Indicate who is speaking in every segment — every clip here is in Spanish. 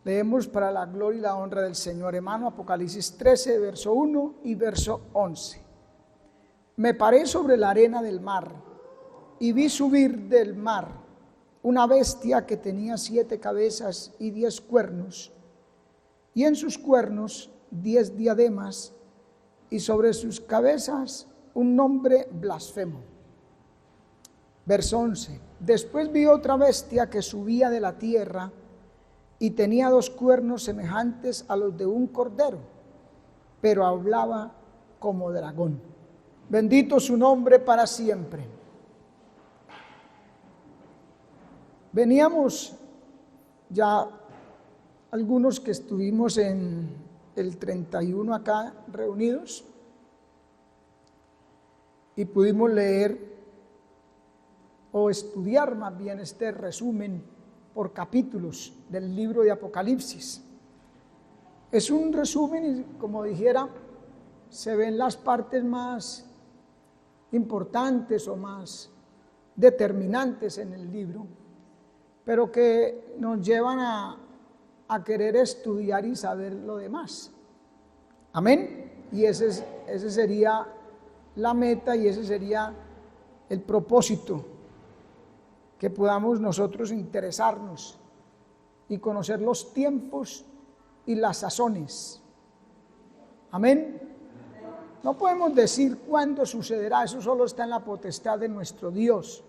Speaker 1: Leemos para la gloria y la honra del Señor, hermano, Apocalipsis 13, verso 1 y verso 11. Me paré sobre la arena del mar y vi subir del mar una bestia que tenía 7 cabezas y 10 cuernos, y en sus cuernos 10 diademas, y sobre sus cabezas un nombre blasfemo. Verso 11. Después vi otra bestia que subía de la tierra y tenía 2 cuernos semejantes a los de un cordero, pero hablaba como dragón. Bendito su nombre para siempre. Veníamos ya algunos que estuvimos en el 31 acá reunidos y pudimos leer o estudiar más bien este resumen por capítulos del libro de Apocalipsis. Es un resumen y, como dijera, se ven las partes más importantes o más determinantes en el libro, pero que nos llevan a querer estudiar y saber lo demás. Amén. Y ese sería la meta y ese sería el propósito, que podamos nosotros interesarnos y conocer los tiempos y las sazones. Amén. No podemos decir cuándo sucederá, eso solo está en la potestad de nuestro Dios.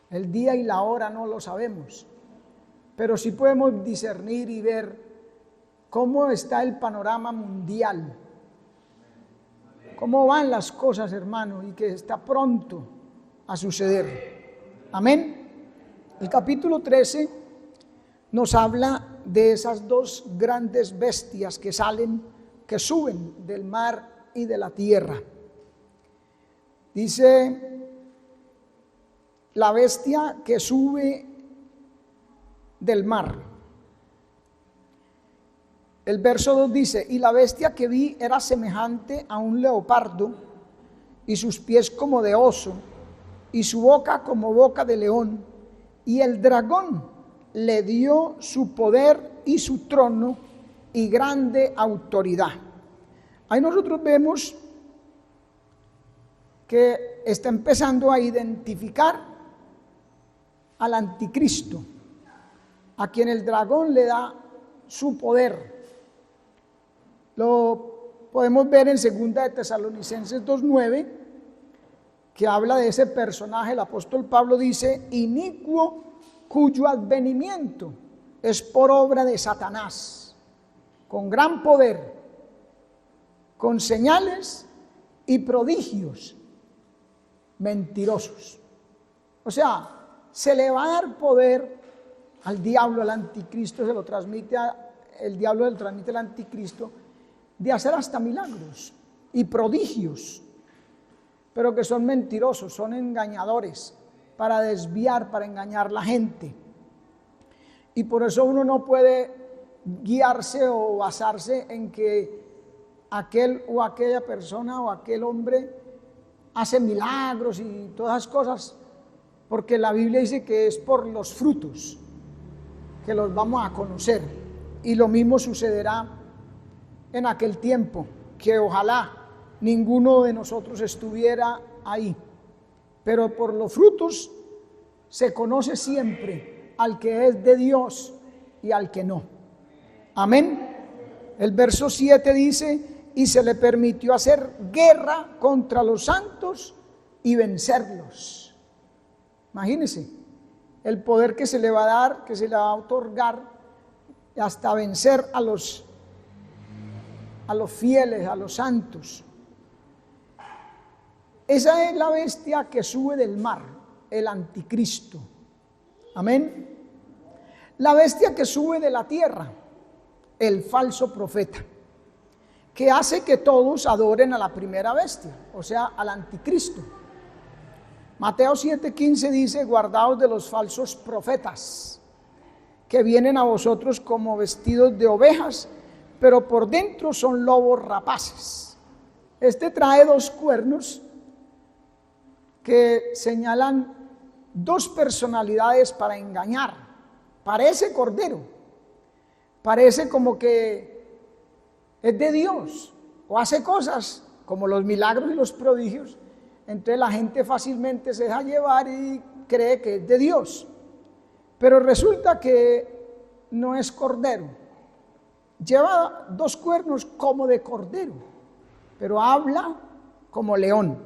Speaker 1: El día y la hora no lo sabemos, pero sí podemos discernir y ver cómo está el panorama mundial, cómo van las cosas, hermano, y que está pronto a suceder. Amén. El capítulo 13 nos habla de esas 2 grandes bestias que suben del mar y de la tierra. Dice, la bestia que sube del mar. El verso 2 dice, y la bestia que vi era semejante a un leopardo, y sus pies como de oso, y su boca como boca de león, y el dragón le dio su poder y su trono y grande autoridad. Ahí nosotros vemos que está empezando a identificar al anticristo, a quien el dragón le da su poder. Lo podemos ver en 2 de Tesalonicenses 2:9, que habla de ese personaje. El apóstol Pablo dice, inicuo cuyo advenimiento es por obra de Satanás, con gran poder, con señales y prodigios mentirosos. O sea, se le va a dar poder al diablo, al anticristo, el diablo le transmite al anticristo, de hacer hasta milagros y prodigios, pero que son mentirosos, son engañadores, para desviar, para engañar a la gente. Y por eso uno no puede guiarse o basarse en que aquel o aquella persona o aquel hombre hace milagros y todas esas cosas, porque la Biblia dice que es por los frutos que los vamos a conocer. Y lo mismo sucederá en aquel tiempo, que ojalá ninguno de nosotros estuviera ahí, pero por los frutos se conoce siempre al que es de Dios y al que no. Amén. El verso 7 dice, y se le permitió hacer guerra contra los santos y vencerlos. Imagínense el poder que se le va a dar, que se le va a otorgar, hasta vencer a los fieles, a los santos. Esa es la bestia que sube del mar, el anticristo. Amén. La bestia que sube de la tierra, el falso profeta, que hace que todos adoren a la primera bestia, o sea, al anticristo. Mateo 7:15 dice, guardaos de los falsos profetas, que vienen a vosotros como vestidos de ovejas, pero por dentro son lobos rapaces. Este trae 2 cuernos que señalan 2 personalidades para engañar. Parece cordero, parece como que es de Dios o hace cosas como los milagros y los prodigios, entonces la gente fácilmente se deja llevar y cree que es de Dios. Pero resulta que no es cordero. Lleva 2 cuernos como de cordero, pero habla como león.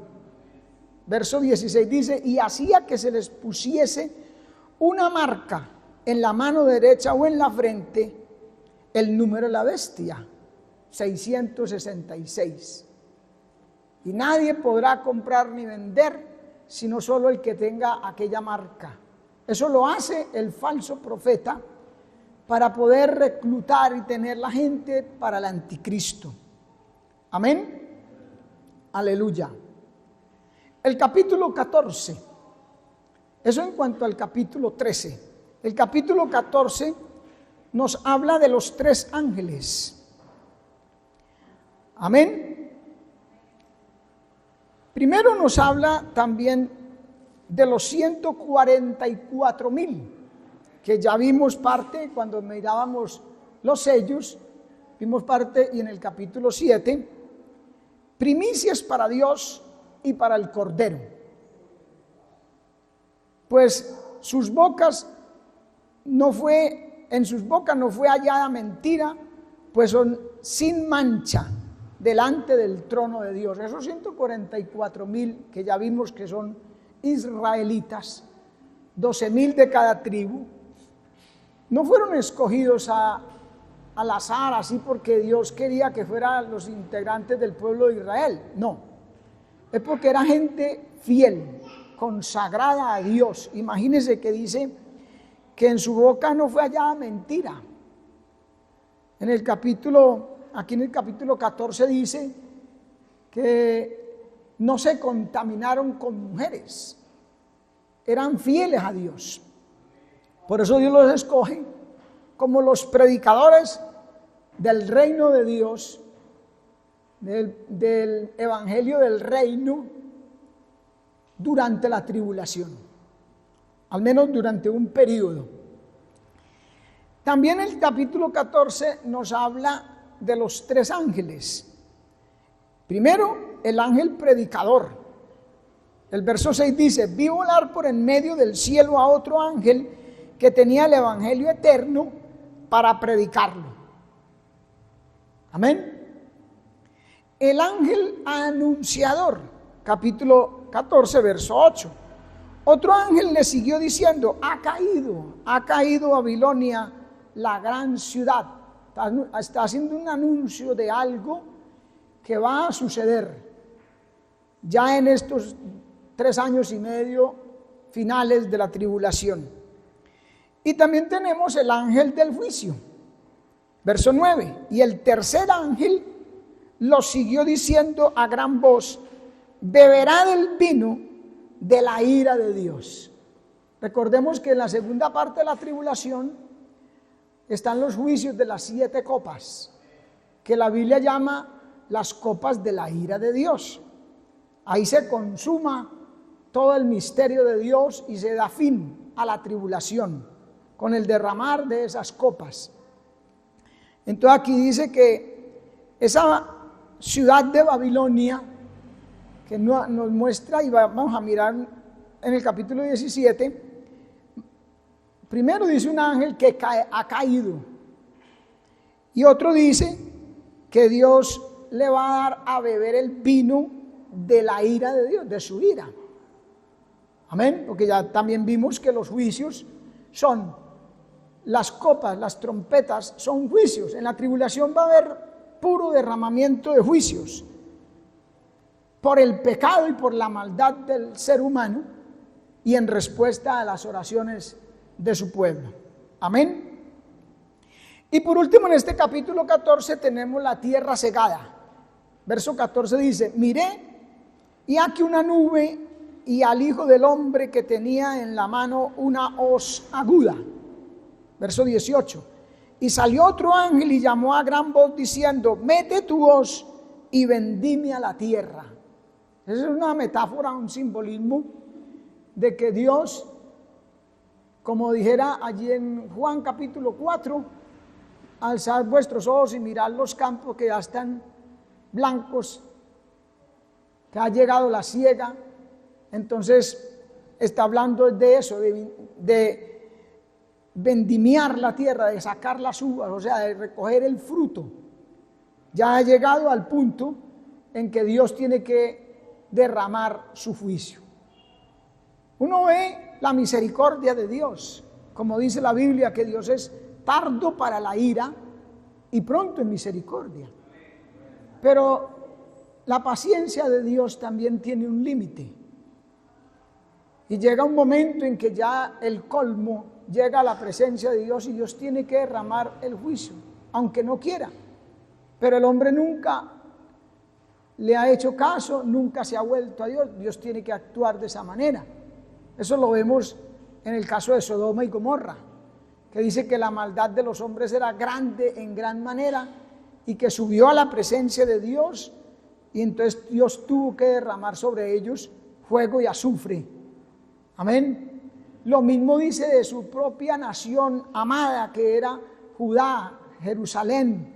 Speaker 1: Verso 16 dice, y hacía que se les pusiese una marca en la mano derecha o en la frente, el número de la bestia, 666. Y nadie podrá comprar ni vender, sino solo el que tenga aquella marca. Eso lo hace el falso profeta para poder reclutar y tener la gente para el anticristo. Amén. Aleluya. El capítulo 14, eso en cuanto al capítulo 13. El capítulo 14 nos habla de los 3 ángeles. Amén. Primero nos habla también de los 144,000, que ya vimos parte cuando mirábamos los sellos, vimos parte y en el capítulo 7, primicias para Dios y para el Cordero. Pues en sus bocas no fue hallada mentira, pues son sin mancha delante del trono de Dios. Esos 144,000 que ya vimos que son israelitas, 12,000 de cada tribu, no fueron escogidos al azar, así porque Dios quería que fueran los integrantes del pueblo de Israel. No, es porque era gente fiel, consagrada a Dios. Imagínense que dice que en su boca no fue hallada mentira. Aquí en el capítulo 14 dice que no se contaminaron con mujeres, eran fieles a Dios. Por eso Dios los escoge como los predicadores del reino de Dios, del evangelio del reino, durante la tribulación, al menos durante un periodo. También el capítulo 14 nos habla de los 3 ángeles. Primero, el ángel predicador. El verso 6 dice, vi volar por en medio del cielo a otro ángel que tenía el evangelio eterno para predicarlo. Amén. El ángel anunciador, capítulo 14, verso 8. Otro ángel le siguió diciendo, ha caído Babilonia, la gran ciudad. Está haciendo un anuncio de algo que va a suceder ya en estos 3 años y medio finales de la tribulación. Y también tenemos el ángel del juicio, verso 9. Y el tercer ángel lo siguió diciendo a gran voz, beberá del vino de la ira de Dios. Recordemos que en la segunda parte de la tribulación están los juicios de las 7 copas, que la Biblia llama las copas de la ira de Dios. Ahí se consuma todo el misterio de Dios y se da fin a la tribulación con el derramar de esas copas. Entonces aquí dice que esa ciudad de Babilonia, que nos muestra, y vamos a mirar en el capítulo 17, primero dice un ángel que ha caído, y otro dice que Dios le va a dar a beber el vino de la ira de Dios, de su ira. Amén, porque ya también vimos que los juicios son las copas, las trompetas son juicios. En la tribulación va a haber puro derramamiento de juicios por el pecado y por la maldad del ser humano y en respuesta a las oraciones de su pueblo. Amén. Y por último, en este capítulo 14 tenemos la tierra cegada. Verso 14 dice, miré y aquí una nube y al Hijo del Hombre que tenía en la mano una hoz aguda. Verso 18, y salió otro ángel y llamó a gran voz diciendo, mete tu hoz y vendime a la tierra. Esa es una metáfora, un simbolismo de que Dios, como dijera allí en Juan capítulo 4, alzad vuestros ojos y mirad los campos que ya están blancos, que ha llegado la siega. Entonces está hablando de eso, de vendimiar la tierra, de sacar las uvas, o sea, de recoger el fruto. Ya ha llegado al punto en que Dios tiene que derramar su juicio. Uno ve la misericordia de Dios, como dice la Biblia, que Dios es tardo para la ira y pronto en misericordia. Pero la paciencia de Dios también tiene un límite. Y llega un momento en que ya el colmo llega a la presencia de Dios y Dios tiene que derramar el juicio, aunque no quiera. Pero el hombre nunca le ha hecho caso, nunca se ha vuelto a Dios. Dios tiene que actuar de esa manera. Eso lo vemos en el caso de Sodoma y Gomorra, que dice que la maldad de los hombres era grande en gran manera y que subió a la presencia de Dios, y entonces Dios tuvo que derramar sobre ellos fuego y azufre. Amén. Lo mismo dice de su propia nación amada, que era Judá, Jerusalén,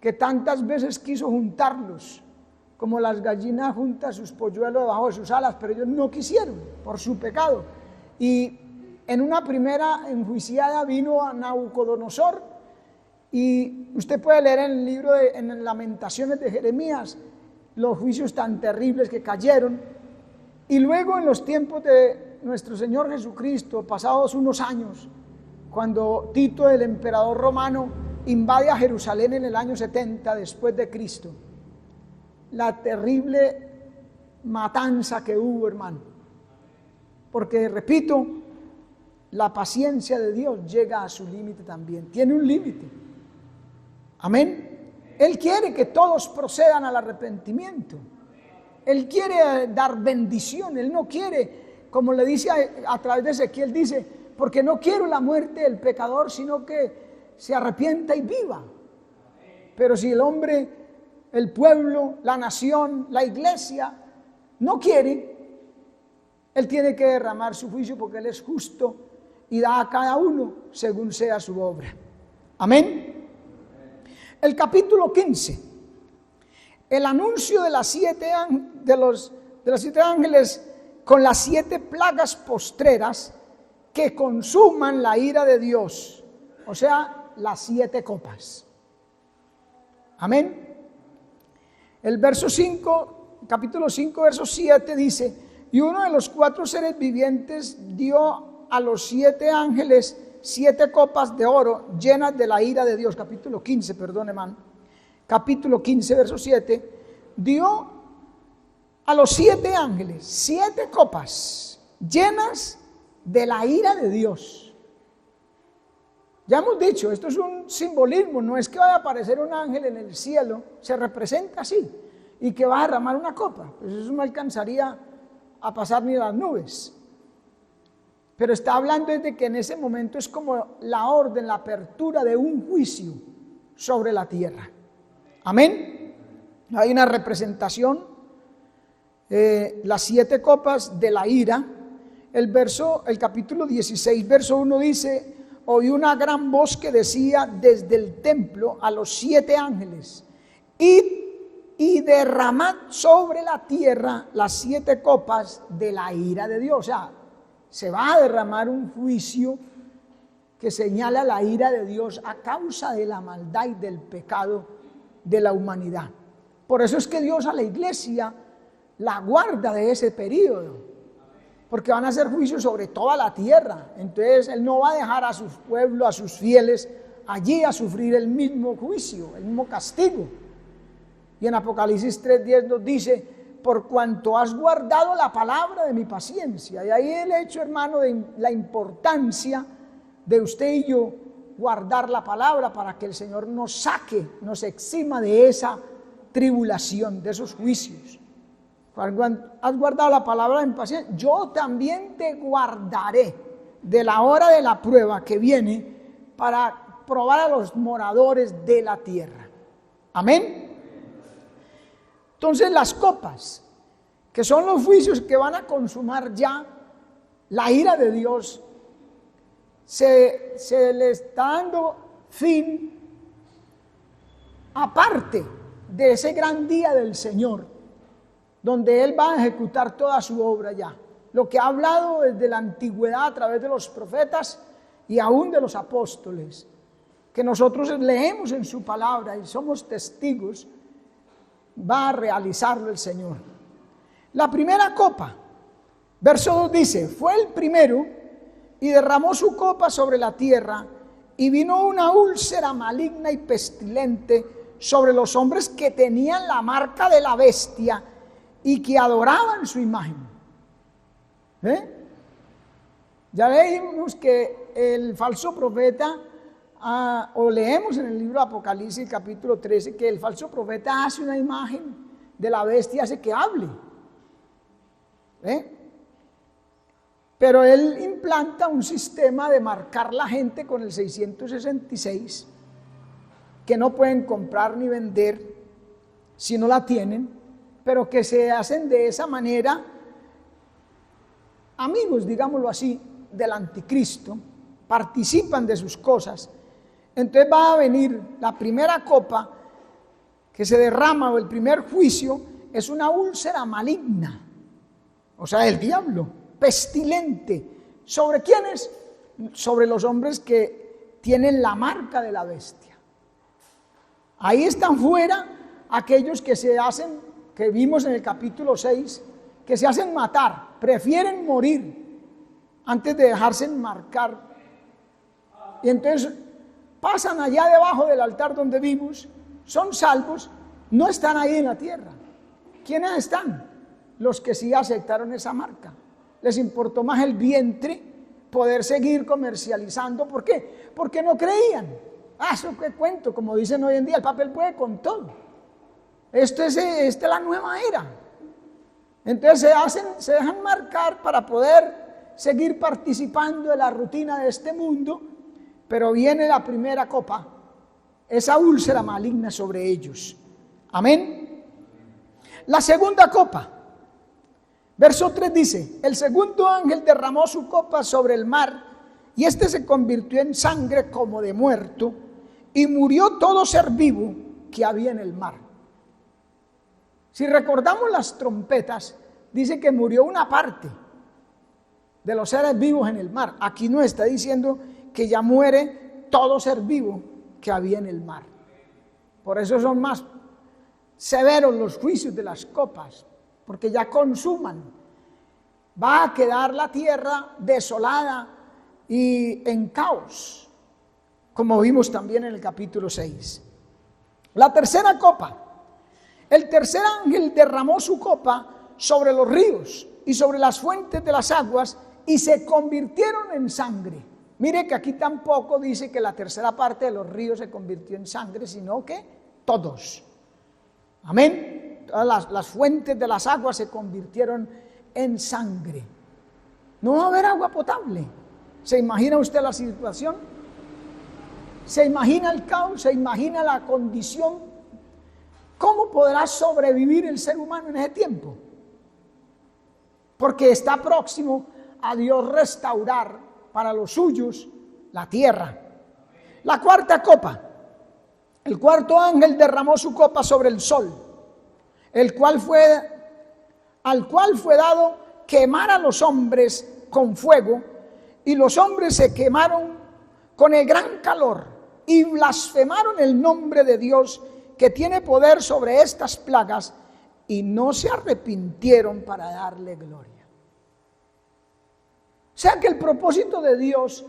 Speaker 1: que tantas veces quiso juntarlos, como las gallinas juntan sus polluelos debajo de sus alas, pero ellos no quisieron por su pecado. Y en una primera enjuiciada vino a Nabucodonosor, y usted puede leer en el libro en Lamentaciones de Jeremías los juicios tan terribles que cayeron. Y luego en los tiempos de nuestro Señor Jesucristo, pasados unos años, cuando Tito, el emperador romano, invade a Jerusalén en el año 70 después de Cristo, la terrible matanza que hubo, hermano. Porque, repito, la paciencia de Dios llega a su límite también, tiene un límite. Amén. Él quiere que todos procedan al arrepentimiento. Él quiere dar bendición. Él no quiere, como le dice a través de Ezequiel, dice, porque no quiero la muerte del pecador, sino que se arrepienta y viva. Pero si el hombre, el pueblo, la nación, la iglesia no quiere, Él tiene que derramar su juicio, porque Él es justo y da a cada uno según sea su obra. Amén. El capítulo 15, el anuncio de las siete ángeles con las 7 plagas postreras que consuman la ira de Dios, o sea, las 7 copas. Amén. El verso 5, capítulo 5, verso 7 dice: y uno de los 4 seres vivientes dio a los 7 ángeles 7 copas de oro llenas de la ira de Dios. Capítulo 15, perdón, hermano. Capítulo 15, verso 7. Dio a los 7 ángeles 7 copas llenas de la ira de Dios. Ya hemos dicho, esto es un simbolismo, no es que vaya a aparecer un ángel en el cielo, se representa así, y que va a derramar una copa. Pues eso no alcanzaría a pasar ni las nubes. Pero está hablando de que en ese momento es como la orden, la apertura de un juicio sobre la tierra. Amén. Hay una representación, las 7 copas de la ira. El capítulo 16, verso 1 dice: oí una gran voz que decía desde el templo a los 7 ángeles: id y derramad sobre la tierra las 7 copas de la ira de Dios. O sea, se va a derramar un juicio que señala la ira de Dios a causa de la maldad y del pecado de la humanidad. Por eso es que Dios a la iglesia la guarda de ese periodo, porque van a hacer juicios sobre toda la tierra. Entonces Él no va a dejar a su pueblo, a sus fieles, allí a sufrir el mismo juicio, el mismo castigo. Y en Apocalipsis 3:10 nos dice: por cuanto has guardado la palabra de mi paciencia. Y ahí el hecho, hermano, de la importancia de usted y yo guardar la palabra, para que el Señor nos saque, nos exima de esa tribulación, de esos juicios. Has guardado la palabra en paciencia, yo también te guardaré de la hora de la prueba que viene para probar a los moradores de la tierra. Amén. Entonces las copas, que son los juicios que van a consumar ya la ira de Dios, se le está dando fin aparte de ese gran día del Señor, donde Él va a ejecutar toda su obra ya. Lo que ha hablado desde la antigüedad a través de los profetas y aún de los apóstoles, que nosotros leemos en su palabra y somos testigos, va a realizarlo el Señor. La primera copa, verso 2 dice, fue el primero y derramó su copa sobre la tierra y vino una úlcera maligna y pestilente sobre los hombres que tenían la marca de la bestia y que adoraban su imagen. Ya leímos que el falso profeta, o leemos en el libro de Apocalipsis capítulo 13, que el falso profeta hace una imagen de la bestia, hace que hable. Pero él implanta un sistema de marcar la gente con el 666, que no pueden comprar ni vender si no la tienen, pero que se hacen de esa manera amigos, digámoslo así, del anticristo, participan de sus cosas. Entonces va a venir la primera copa que se derrama, o el primer juicio, es una úlcera maligna, o sea, el diablo, pestilente. ¿Sobre quiénes? Sobre los hombres que tienen la marca de la bestia. Ahí están fuera aquellos que se hacen, que vimos en el capítulo 6, que se hacen matar, prefieren morir antes de dejarse marcar. Y entonces pasan allá debajo del altar donde vimos, son salvos, no están ahí en la tierra. ¿Quiénes están? Los que sí aceptaron esa marca. Les importó más el vientre, poder seguir comercializando. ¿Por qué? Porque no creían. Eso qué cuento, como dicen hoy en día, el papel puede con todo. Esta es la nueva era. Entonces se dejan marcar para poder seguir participando de la rutina de este mundo, pero viene la primera copa, esa úlcera maligna sobre ellos. Amén. La segunda copa, verso 3 dice, el segundo ángel derramó su copa sobre el mar, y éste se convirtió en sangre como de muerto, y murió todo ser vivo que había en el mar. Si recordamos las trompetas, dice que murió una parte de los seres vivos en el mar. Aquí no está diciendo que ya muere todo ser vivo que había en el mar. Por eso son más severos los juicios de las copas, porque ya consuman. Va a quedar la tierra desolada y en caos, como vimos también en el capítulo 6. La tercera copa. El tercer ángel derramó su copa sobre los ríos y sobre las fuentes de las aguas y se convirtieron en sangre. Mire que aquí tampoco dice que la tercera parte de los ríos se convirtió en sangre, sino que todos. Amén. Todas las fuentes de las aguas se convirtieron en sangre. No va a haber agua potable. ¿Se imagina usted la situación? ¿Se imagina el caos? ¿Se imagina la condición? ¿Cómo podrá sobrevivir el ser humano en ese tiempo? Porque está próximo a Dios restaurar para los suyos la tierra. La cuarta copa. El cuarto ángel derramó su copa sobre el sol, al cual fue dado quemar a los hombres con fuego, y los hombres se quemaron con el gran calor y blasfemaron el nombre de Dios, que tiene poder sobre estas plagas, y no se arrepintieron para darle gloria. O sea que el propósito de Dios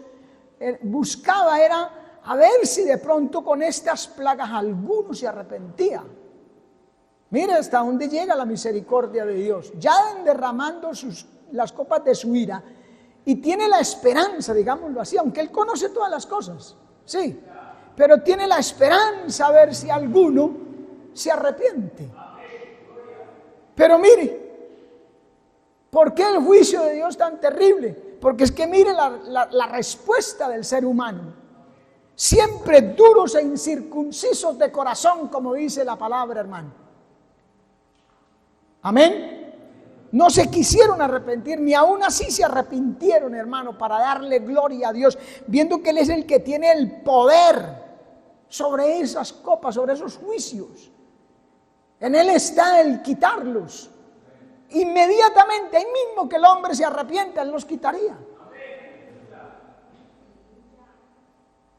Speaker 1: buscaba era a ver si de pronto con estas plagas alguno se arrepentía. Mire hasta dónde llega la misericordia de Dios, ya derramando las copas de su ira, y tiene la esperanza, digámoslo así, aunque Él conoce todas las cosas, sí, pero tiene la esperanza a ver si alguno se arrepiente. Pero mire, ¿por qué el juicio de Dios tan terrible? Porque es que mire la respuesta del ser humano. Siempre duros e incircuncisos de corazón, como dice la palabra, hermano. Amén. No se quisieron arrepentir, ni aún así se arrepintieron, hermano, para darle gloria a Dios, viendo que Él es el que tiene el poder sobre esas copas, sobre esos juicios. En Él está el quitarlos. Inmediatamente, ahí mismo que el hombre se arrepienta, Él los quitaría.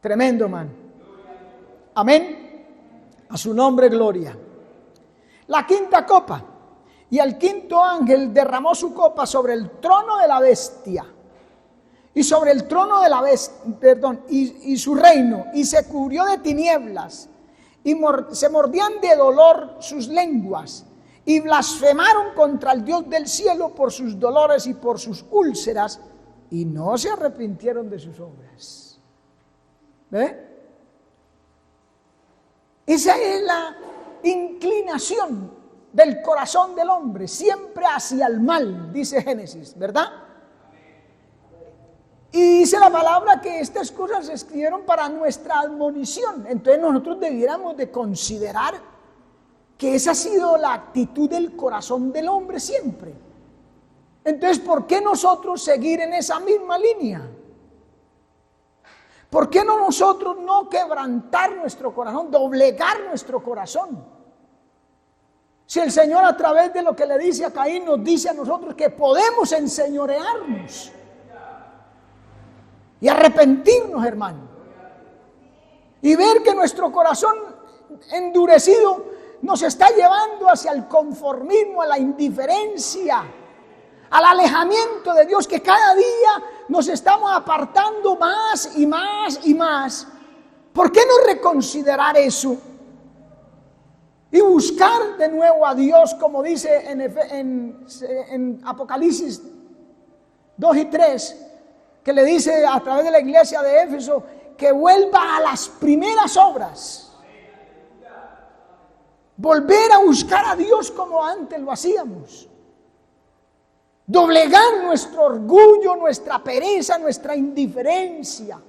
Speaker 1: Tremendo, man. Amén. A su nombre, gloria. La quinta copa. Y el quinto ángel derramó su copa sobre el trono de la bestia. Y sobre el trono de la bestia, y su reino. Y se cubrió de tinieblas. Y se mordían de dolor sus lenguas. Y blasfemaron contra el Dios del cielo por sus dolores y por sus úlceras. Y no se arrepintieron de sus obras. ¿Ve? Esa es la inclinación del corazón del hombre, siempre hacia el mal, dice Génesis, ¿verdad? Y dice la palabra que estas cosas se escribieron para nuestra admonición. Entonces nosotros debiéramos de considerar que esa ha sido la actitud del corazón del hombre siempre. Entonces, ¿por qué nosotros seguir en esa misma línea? ¿Por qué nosotros no quebrantar nuestro corazón, doblegar nuestro corazón? Si el Señor, a través de lo que le dice a Caín, nos dice a nosotros que podemos enseñorearnos y arrepentirnos, hermano, y ver que nuestro corazón endurecido nos está llevando hacia el conformismo, a la indiferencia, al alejamiento de Dios, que cada día nos estamos apartando más y más y más. ¿Por qué no reconsiderar eso? Y buscar de nuevo a Dios, como dice en Apocalipsis 2 y 3, que le dice a través de la iglesia de Éfeso, que vuelva a las primeras obras. Volver a buscar a Dios como antes lo hacíamos. Doblegar nuestro orgullo, nuestra pereza, nuestra indiferencia.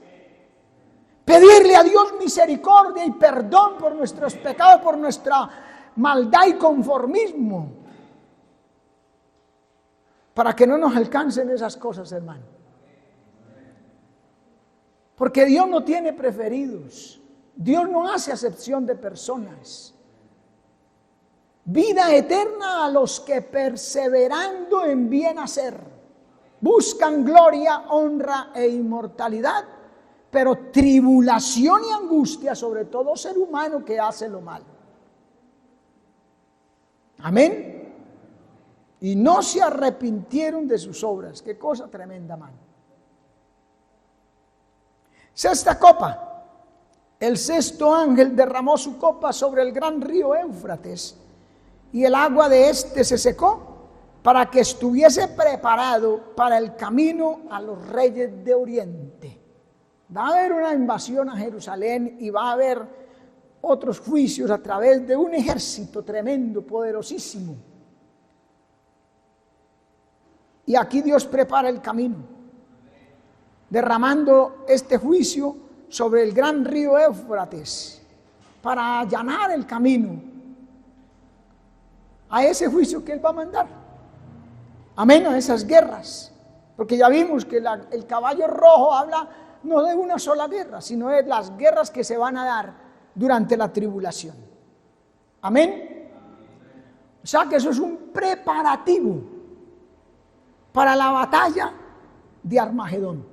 Speaker 1: Pedirle a Dios misericordia y perdón por nuestros pecados, por nuestra maldad y conformismo. Para que no nos alcancen esas cosas, hermano. Porque Dios no tiene preferidos. Dios no hace acepción de personas. Vida eterna a los que perseverando en bien hacer, buscan gloria, honra e inmortalidad, pero tribulación y angustia sobre todo ser humano que hace lo malo. Amén. Y no se arrepintieron de sus obras. Qué cosa tremenda, mano. Sexta copa. El sexto ángel derramó su copa sobre el gran río Éufrates, y el agua de éste se secó, para que estuviese preparado para el camino a los reyes de Oriente. Va a haber una invasión a Jerusalén y va a haber otros juicios a través de un ejército tremendo, poderosísimo. Y aquí Dios prepara el camino, derramando este juicio sobre el gran río Éufrates para allanar el camino a ese juicio que Él va a mandar. Amén, a esas guerras. Porque ya vimos que el caballo rojo habla no de una sola guerra, sino de las guerras que se van a dar durante la tribulación. Amén. O sea que eso es un preparativo para la batalla de Armagedón.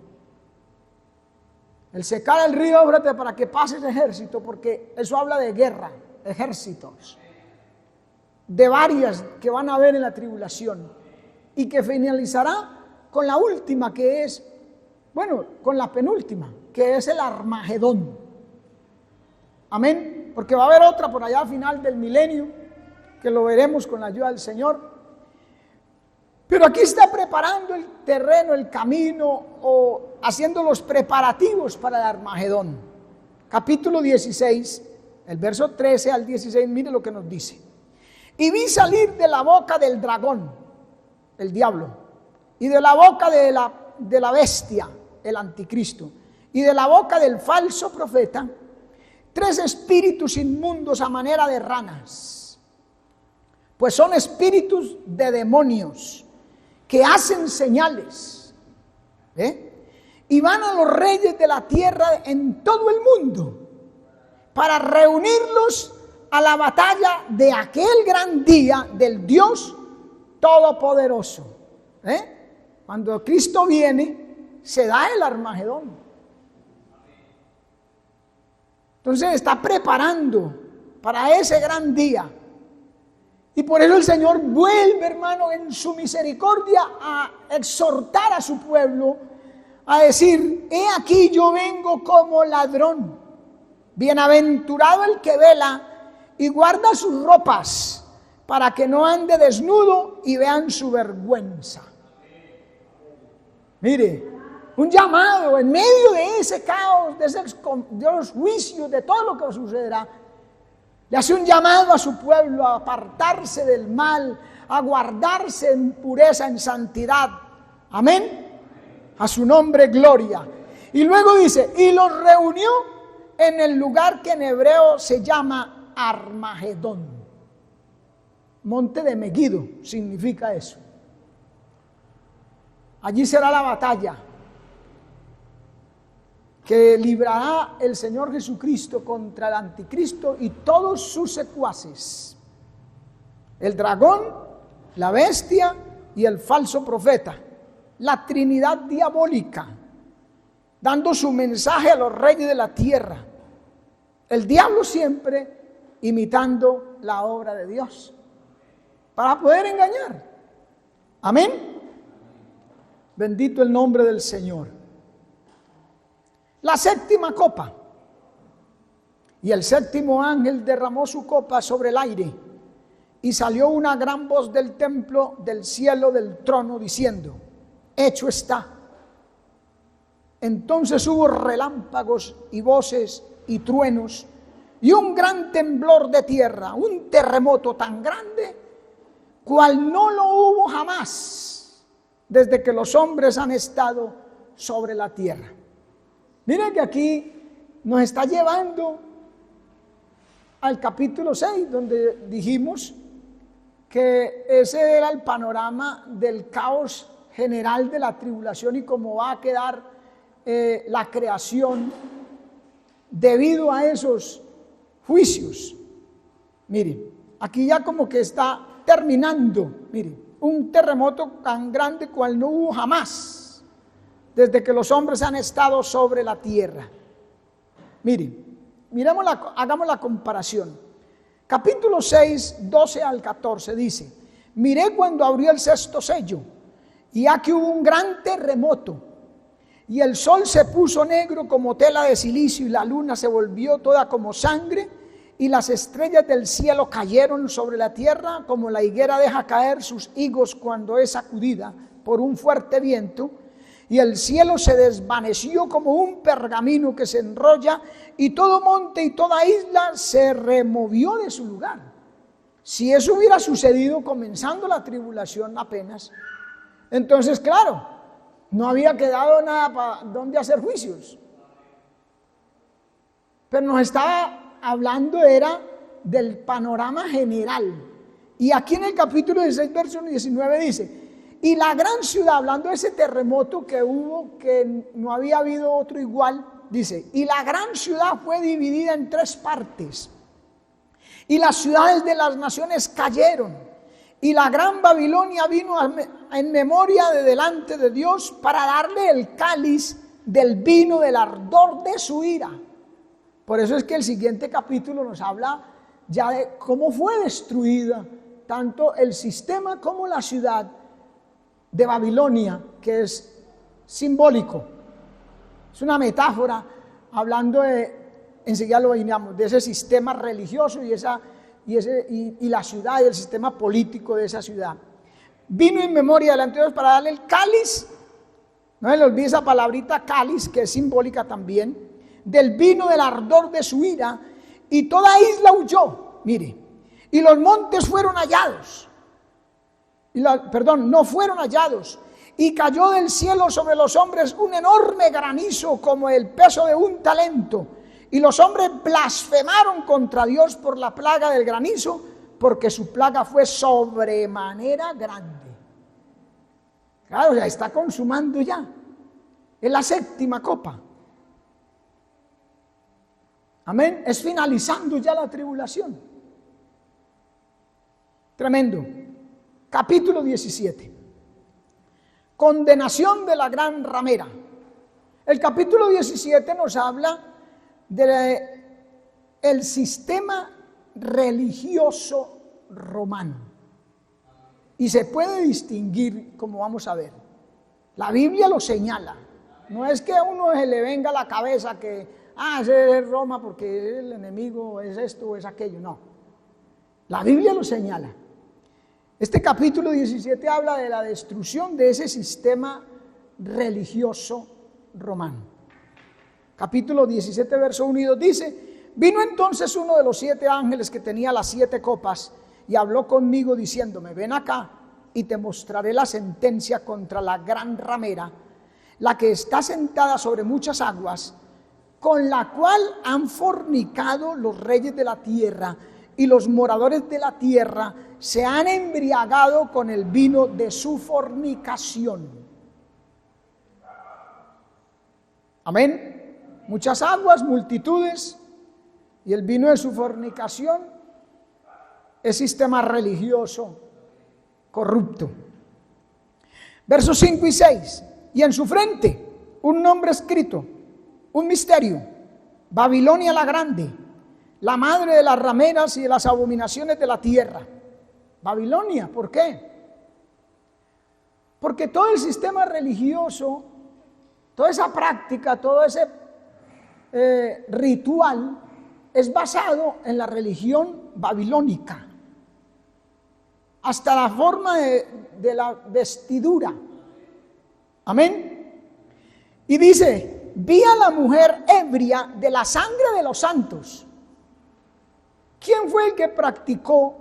Speaker 1: El secar el río Éufrates para que pase ese ejército, porque eso habla de guerra, ejércitos, de varias que van a haber en la tribulación, y que finalizará con la última, que es, bueno, con la penúltima, que es el Armagedón. Amén, porque va a haber otra por allá al final del milenio, que lo veremos con la ayuda del Señor. Pero aquí está preparando el terreno, el camino, o haciendo los preparativos para el Armagedón. Capítulo 16, el verso 13 al 16, mire lo que nos dice. Y vi salir de la boca del dragón, el diablo, y de la boca de la bestia, el anticristo, y de la boca del falso profeta, 3 espíritus inmundos a manera de ranas, pues son espíritus de demonios que hacen señales, y van a los reyes de la tierra en todo el mundo, para reunirlos a la batalla de aquel gran día del Dios Todopoderoso. Cuando Cristo viene, se da el Armagedón. Entonces está preparando para ese gran día. Y por eso el Señor vuelve, hermano, en su misericordia a exhortar a su pueblo, a decir: he aquí yo vengo como ladrón. Bienaventurado el que vela y guarda sus ropas, para que no ande desnudo y vean su vergüenza. Mire, un llamado en medio de ese caos, de los juicios, de todo lo que sucederá. Le hace un llamado a su pueblo a apartarse del mal, a guardarse en pureza, en santidad. Amén. A su nombre, gloria. Y luego dice: y los reunió en el lugar que en hebreo se llama Armagedón. Monte de Megiddo significa eso. Allí será la batalla que librará el Señor Jesucristo contra el anticristo y todos sus secuaces: el dragón, la bestia y el falso profeta, la Trinidad diabólica, dando su mensaje a los reyes de la tierra. El diablo siempre imitando la obra de Dios para poder engañar. Amén. Bendito el nombre del Señor. La séptima copa. Y el séptimo ángel derramó su copa sobre el aire, y salió una gran voz del templo, del cielo, del trono, diciendo: hecho está. Entonces hubo relámpagos y voces y truenos y un gran temblor de tierra, un terremoto tan grande cual no lo hubo jamás desde que los hombres han estado sobre la tierra. Miren que aquí nos está llevando al capítulo 6, donde dijimos que ese era el panorama del caos general de la tribulación y cómo va a quedar la creación debido a esos juicios. Miren, aquí ya como que está terminando. Miren, un terremoto tan grande cual no hubo jamás desde que los hombres han estado sobre la tierra. Miren, hagamos la comparación. Capítulo 6, 12 al 14 dice: miré cuando abrió el sexto sello, y aquí hubo un gran terremoto, y el sol se puso negro como tela de silicio, y la luna se volvió toda como sangre, y las estrellas del cielo cayeron sobre la tierra, como la higuera deja caer sus higos cuando es sacudida por un fuerte viento. Y el cielo se desvaneció como un pergamino que se enrolla, y todo monte y toda isla se removió de su lugar. Si eso hubiera sucedido comenzando la tribulación apenas, entonces claro, no había quedado nada para donde hacer juicios. Pero nos estaba hablando era del panorama general. Y aquí en el capítulo 16, verso 19 dice: y la gran ciudad, hablando de ese terremoto que hubo, que no había habido otro igual, dice: y la gran ciudad fue dividida en 3 partes, y las ciudades de las naciones cayeron, y la gran Babilonia vino en memoria de delante de Dios para darle el cáliz del vino del ardor de su ira. Por eso es que el siguiente capítulo nos habla ya de cómo fue destruida tanto el sistema como la ciudad de Babilonia, que es simbólico, es una metáfora hablando de, enseguida lo veíamos, de ese sistema religioso y la ciudad y el sistema político de esa ciudad. Vino en memoria delante de Dios para darle el cáliz, no se le olvide esa palabrita cáliz, que es simbólica también, del vino del ardor de su ira, y toda isla huyó, mire, y los montes fueron hallados. No fueron hallados, y cayó del cielo sobre los hombres un enorme granizo como el peso de un talento, y los hombres blasfemaron contra Dios por la plaga del granizo, porque su plaga fue sobremanera grande. Claro, ya está consumando ya, es la séptima copa. Amén. Es finalizando ya la tribulación. Tremendo. Capítulo 17. Condenación de la gran ramera. El capítulo 17 nos habla del sistema religioso romano. Y se puede distinguir, como vamos a ver. La Biblia lo señala. No es que a uno se le venga a la cabeza que, ese es Roma porque el enemigo es esto o es aquello. No. La Biblia lo señala. Este capítulo 17 habla de la destrucción de ese sistema religioso romano. Capítulo 17, verso 1 y 2 dice: vino entonces uno de los 7 ángeles que tenía las 7 copas y habló conmigo diciéndome: ven acá y te mostraré la sentencia contra la gran ramera, la que está sentada sobre muchas aguas, con la cual han fornicado los reyes de la tierra, y los moradores de la tierra se han embriagado con el vino de su fornicación. Amén. Muchas aguas, multitudes, y el vino de su fornicación es sistema religioso corrupto. Versos 5 y 6. Y en su frente un nombre escrito, un misterio: Babilonia la grande, la madre de las rameras y de las abominaciones de la tierra. Babilonia, ¿por qué? Porque todo el sistema religioso, toda esa práctica, todo ese ritual es basado en la religión babilónica. Hasta la forma de la vestidura. Amén. Y dice: vi a la mujer ebria de la sangre de los santos. ¿Quién fue el que practicó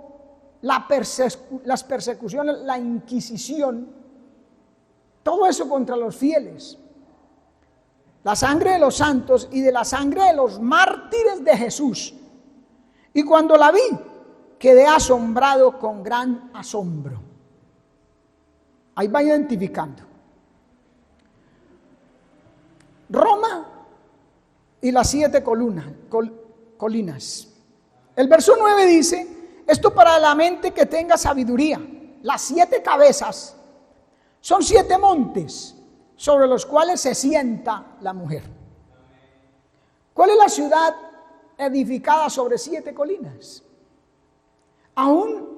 Speaker 1: las persecuciones, la Inquisición, todo eso contra los fieles? La sangre de los santos y de la sangre de los mártires de Jesús. Y cuando la vi, quedé asombrado con gran asombro. Ahí va identificando. Roma y las 7 colinas. El verso 9 dice: esto para la mente que tenga sabiduría. Las 7 cabezas son 7 montes sobre los cuales se sienta la mujer. ¿Cuál es la ciudad edificada sobre 7 colinas? Aún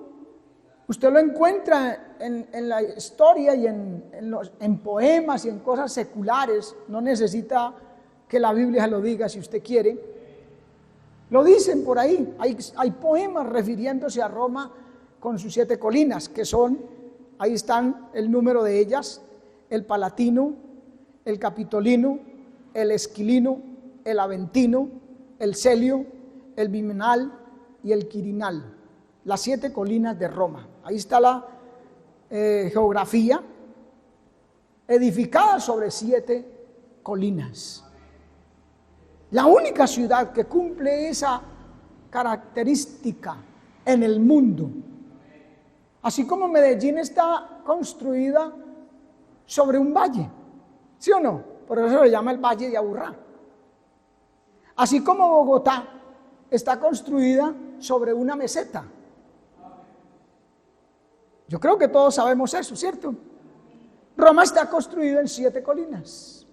Speaker 1: usted lo encuentra en la historia y en poemas y en cosas seculares. No necesita que la Biblia se lo diga si usted quiere. Lo dicen por ahí. Hay poemas refiriéndose a Roma con sus 7 colinas, que son, ahí están el número de ellas: el Palatino, el Capitolino, el Esquilino, el Aventino, el Celio, el Viminal y el Quirinal. Las 7 colinas de Roma. Ahí está la geografía, edificada sobre 7 colinas. La única ciudad que cumple esa característica en el mundo. Así como Medellín está construida sobre un valle, ¿sí o no? Por eso se llama el Valle de Aburrá. Así como Bogotá está construida sobre una meseta. Yo creo que todos sabemos eso, ¿cierto? Roma está construida en 7 colinas.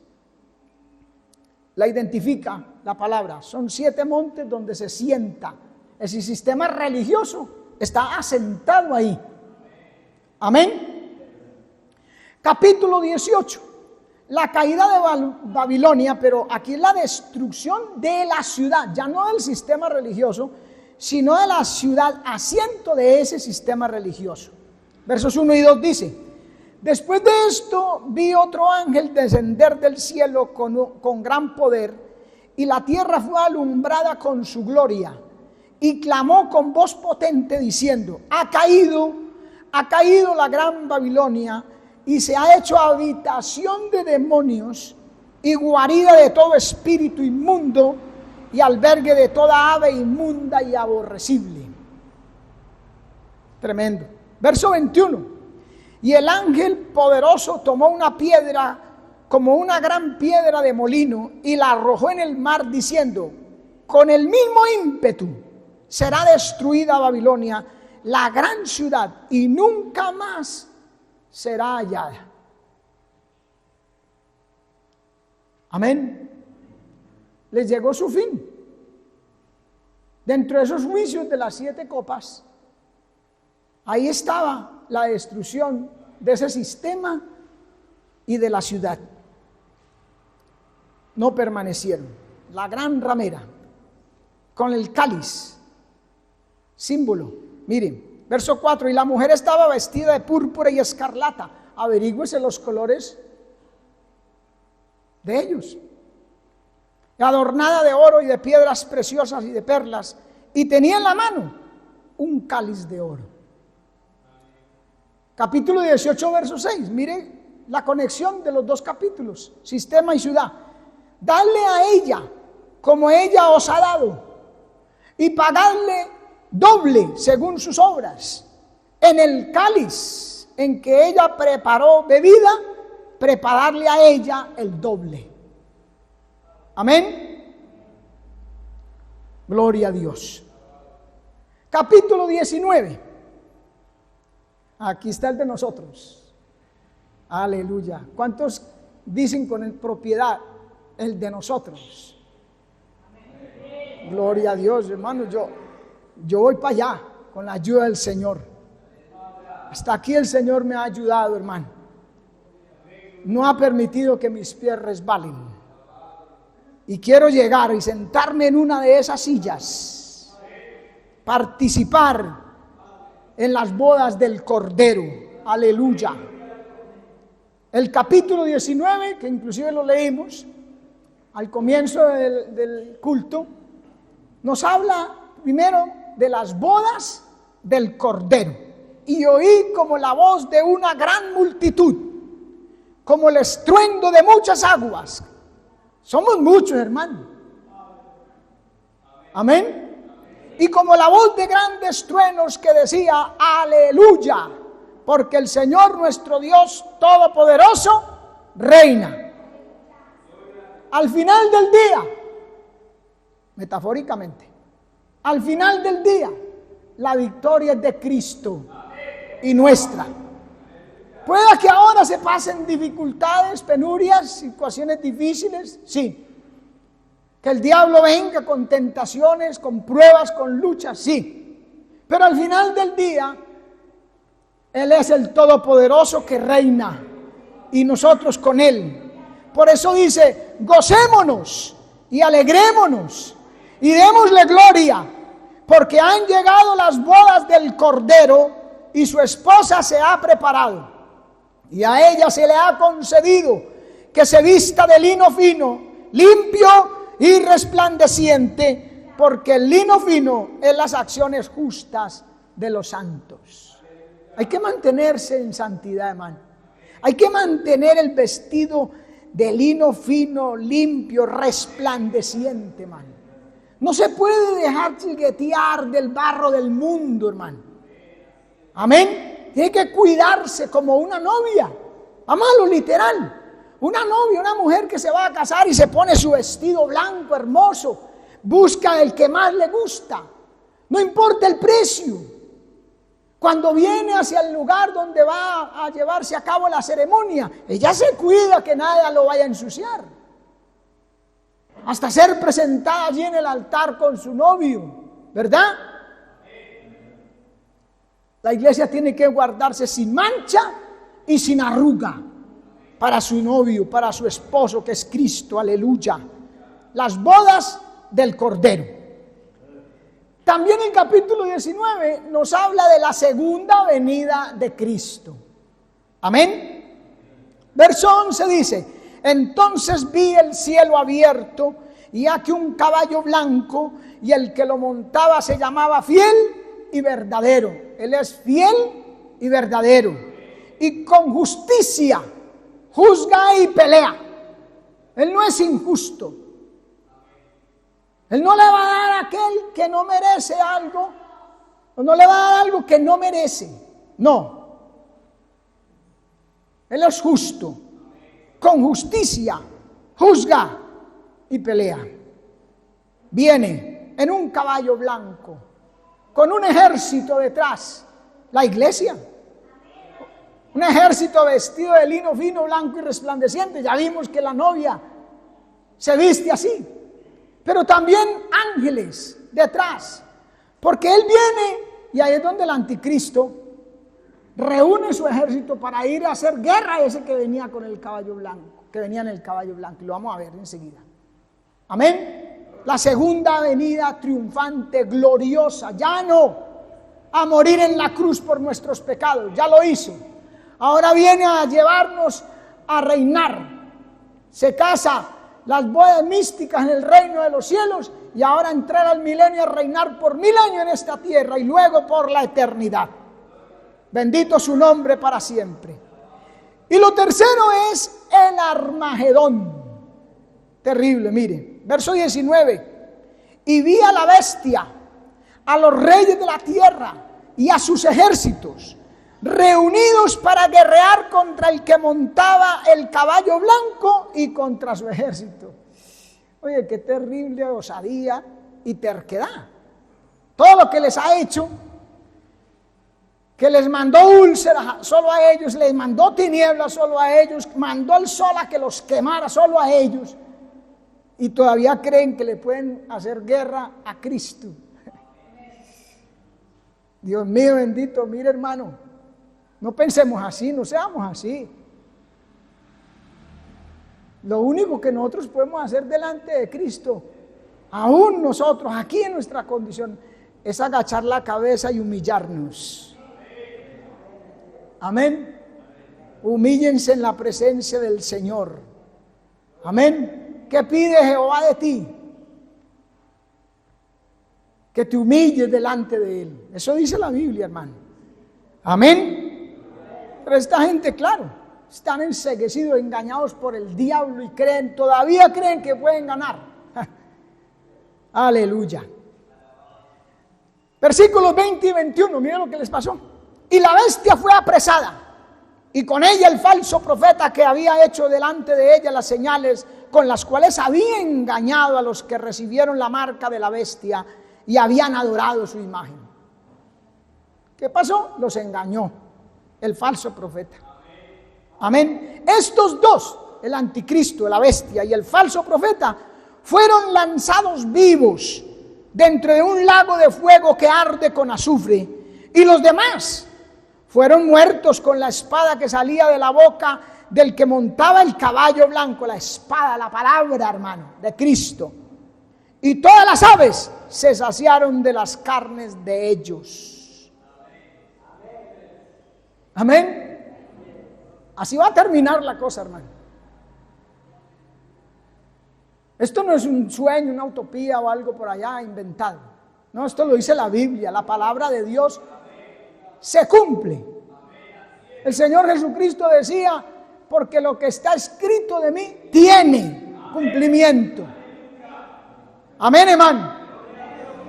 Speaker 1: La identifica la palabra. Son 7 montes donde se sienta. Ese sistema religioso está asentado ahí. Amén. Capítulo 18. La caída de Babilonia, pero aquí es la destrucción de la ciudad, ya no del sistema religioso, sino de la ciudad, asiento de ese sistema religioso. Versos 1 y 2 dice: después de esto vi otro ángel descender del cielo con gran poder, y la tierra fue alumbrada con su gloria, y clamó con voz potente diciendo: ha caído la gran Babilonia, y se ha hecho habitación de demonios y guarida de todo espíritu inmundo y albergue de toda ave inmunda y aborrecible. Tremendo. Verso 21. Y el ángel poderoso tomó una piedra como una gran piedra de molino y la arrojó en el mar diciendo: con el mismo ímpetu será destruida Babilonia, la gran ciudad, y nunca más será hallada. Amén. Les llegó su fin. Dentro de esos juicios de las 7 copas, ahí estaba la destrucción de ese sistema y de la ciudad. No permanecieron. La gran ramera, con el cáliz, símbolo. Miren, verso 4, y la mujer estaba vestida de púrpura y escarlata. Averígüese los colores de ellos. Adornada de oro y de piedras preciosas y de perlas, y tenía en la mano un cáliz de oro. Capítulo 18, verso 6. Mire la conexión de los dos capítulos, sistema y ciudad. Dadle a ella como ella os ha dado, y pagadle doble según sus obras. En el cáliz en que ella preparó bebida, prepararle a ella el doble. Amén. Gloria a Dios. Capítulo 19. Aquí está el de nosotros. Aleluya. ¿Cuántos dicen con propiedad el de nosotros? Gloria a Dios, hermano. Yo voy para allá con la ayuda del Señor. Hasta aquí el Señor me ha ayudado, hermano. No ha permitido que mis pies resbalen. Y quiero llegar y sentarme en una de esas sillas, participar en las bodas del Cordero. Aleluya. El capítulo 19, que inclusive lo leímos al comienzo del culto, nos habla primero de las bodas del Cordero. Y oí como la voz de una gran multitud, como el estruendo de muchas aguas. Somos muchos, hermano. Amén. Y como la voz de grandes truenos que decía, aleluya, porque el Señor nuestro Dios Todopoderoso reina. Al final del día, metafóricamente, al final del día, la victoria es de Cristo y nuestra. Pueda que ahora se pasen dificultades, penurias, situaciones difíciles, sí. Que el diablo venga con tentaciones, con pruebas, con luchas, sí. Pero al final del día, Él es el Todopoderoso que reina y nosotros con Él. Por eso dice, gocémonos y alegrémonos y démosle gloria, porque han llegado las bodas del Cordero y su esposa se ha preparado. Y a ella se le ha concedido que se vista de lino fino, limpio y resplandeciente, porque el lino fino es las acciones justas de los santos. Hay que mantenerse en santidad, hermano. Hay que mantener el vestido de lino fino, limpio, resplandeciente, hermano. No se puede dejar chiguetear del barro del mundo, hermano. Amén. Tiene que cuidarse como una novia. Vamos a lo literal. Una novia, una mujer que se va a casar y se pone su vestido blanco, hermoso. Busca el que más le gusta. No importa el precio. Cuando viene hacia el lugar donde va a llevarse a cabo la ceremonia, ella se cuida que nada lo vaya a ensuciar. Hasta ser presentada allí en el altar con su novio, ¿verdad? La iglesia tiene que guardarse sin mancha y sin arruga para su novio, para su esposo que es Cristo, aleluya. Las bodas del Cordero. También el capítulo 19 nos habla de la segunda venida de Cristo. Amén. Verso 11 dice, entonces vi el cielo abierto y aquí un caballo blanco y el que lo montaba se llamaba Fiel y Verdadero. Él es fiel y verdadero y con justicia juzga y pelea. Él no es injusto. Él no le va a dar a aquel que no merece algo, o no le va a dar algo que no merece. No. Él es justo. Con justicia juzga y pelea. viene en un caballo blanco, con un ejército detrás, la iglesia. Un ejército vestido de lino fino, blanco y resplandeciente. Ya vimos que la novia se viste así. Pero también ángeles detrás. Porque Él viene y ahí es donde el anticristo reúne su ejército para ir a hacer guerra a ese que venía con el caballo blanco, que venía en el caballo blanco. Y lo vamos a ver enseguida. Amén. La segunda venida triunfante, gloriosa. Ya no a morir en la cruz por nuestros pecados. Ya lo hizo. Ahora viene a llevarnos a reinar. Se casa las bodas místicas en el reino de los cielos y ahora entrar al milenio a reinar por 1000 años en esta tierra y luego por la eternidad. Bendito su nombre para siempre. Y lo tercero es el Armagedón. Terrible, mire. Verso 19. Y vi a la bestia, a los reyes de la tierra y a sus ejércitos reunidos para guerrear contra el que montaba el caballo blanco y contra su ejército. Oye, qué terrible osadía y terquedad. Todo lo que les ha hecho, que les mandó úlceras solo a ellos, les mandó tinieblas solo a ellos, mandó el sol a que los quemara solo a ellos, y todavía creen que le pueden hacer guerra a Cristo. Dios mío bendito, mire hermano, no pensemos así, no seamos así. Lo único que nosotros podemos hacer delante de Cristo, aún nosotros, aquí en nuestra condición, es agachar la cabeza y humillarnos. Amén. Humíllense en la presencia del Señor. Amén. ¿Qué pide Jehová de ti? Que te humilles delante de Él. Eso dice la Biblia, hermano. Amén. Pero esta gente, claro, están enceguecidos, engañados por el diablo y todavía creen que pueden ganar. Aleluya. Versículos 20 y 21, miren lo que les pasó. Y la bestia fue apresada, y con ella el falso profeta que había hecho delante de ella las señales con las cuales había engañado a los que recibieron la marca de la bestia y habían adorado su imagen. ¿Qué pasó? Los engañó el falso profeta. Amén. Estos dos, el anticristo, la bestia y el falso profeta, fueron lanzados vivos dentro de un lago de fuego que arde con azufre, y los demás fueron muertos con la espada que salía de la boca del que montaba el caballo blanco. La espada, la palabra, hermano, de Cristo. Y todas las aves se saciaron de las carnes de ellos. Amén. Así va a terminar la cosa, hermano. Esto no es un sueño, una utopía o algo por allá inventado. No, esto lo dice la Biblia, la palabra de Dios se cumple. El Señor Jesucristo decía, porque lo que está escrito de mí tiene cumplimiento. Amén, hermano.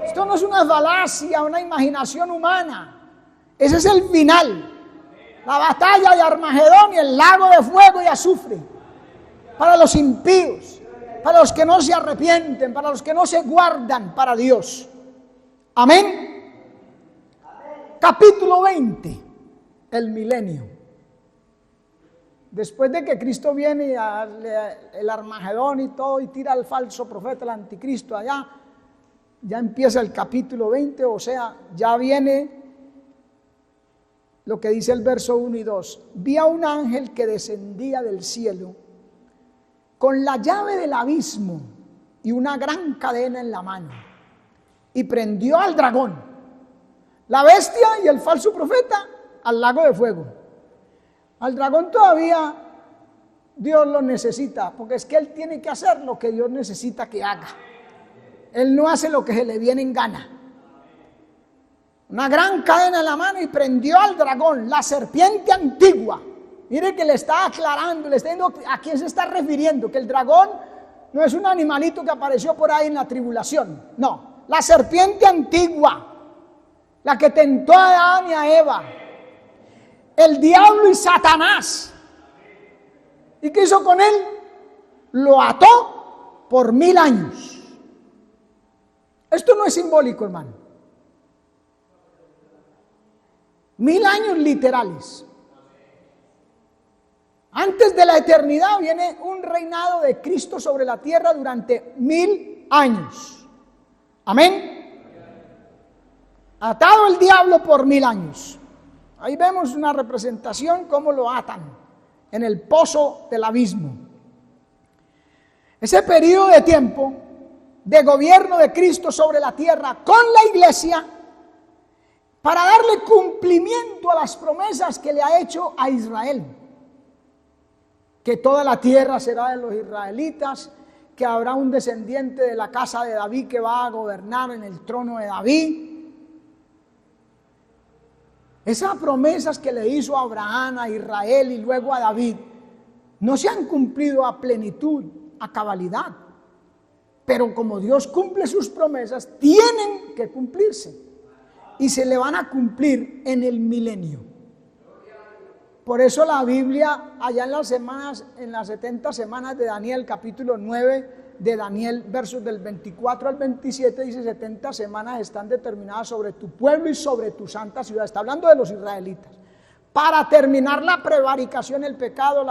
Speaker 1: Esto no es una falacia, una imaginación humana. Ese es el final. La batalla de Armagedón y el lago de fuego y azufre. Para los impíos, para los que no se arrepienten, para los que no se guardan para Dios. Amén. Capítulo 20, el milenio. Después de que Cristo viene el Armagedón y todo y tira al falso profeta, el anticristo allá, ya empieza el capítulo 20, o sea, ya viene lo que dice el verso 1 y 2. Vi a un ángel que descendía del cielo con la llave del abismo y una gran cadena en la mano, y prendió al dragón, la bestia y el falso profeta al lago de fuego. Al dragón todavía Dios lo necesita, porque es que él tiene que hacer lo que Dios necesita que haga. Él no hace lo que se le viene en gana. Una gran cadena en la mano y prendió al dragón, la serpiente antigua. Mire que le está aclarando, le está diciendo a quién se está refiriendo, que el dragón no es un animalito que apareció por ahí en la tribulación. No, la serpiente antigua, la que tentó a Adán y a Eva. El diablo y Satanás. ¿Y qué hizo con él? Lo ató por 1000 años. Esto no es simbólico, hermano. 1000 años literales. Antes de la eternidad viene un reinado de Cristo sobre la tierra durante 1000 años. Amén. Atado el diablo por 1000 años. Ahí vemos una representación cómo lo atan en el pozo del abismo. Ese periodo de tiempo de gobierno de Cristo sobre la tierra con la iglesia, para darle cumplimiento a las promesas que le ha hecho a Israel. Que toda la tierra será de los israelitas, que habrá un descendiente de la casa de David que va a gobernar en el trono de David. Esas promesas que le hizo a Abraham, a Israel y luego a David, no se han cumplido a plenitud, a cabalidad. Pero como Dios cumple sus promesas, tienen que cumplirse. Y se le van a cumplir en el milenio. Por eso la Biblia, allá en las 70 semanas de Daniel, capítulo 9 de Daniel, versos del 24 al 27, dice: 70 semanas están determinadas sobre tu pueblo y sobre tu santa ciudad. Está hablando de los israelitas. Para terminar la prevaricación, el pecado,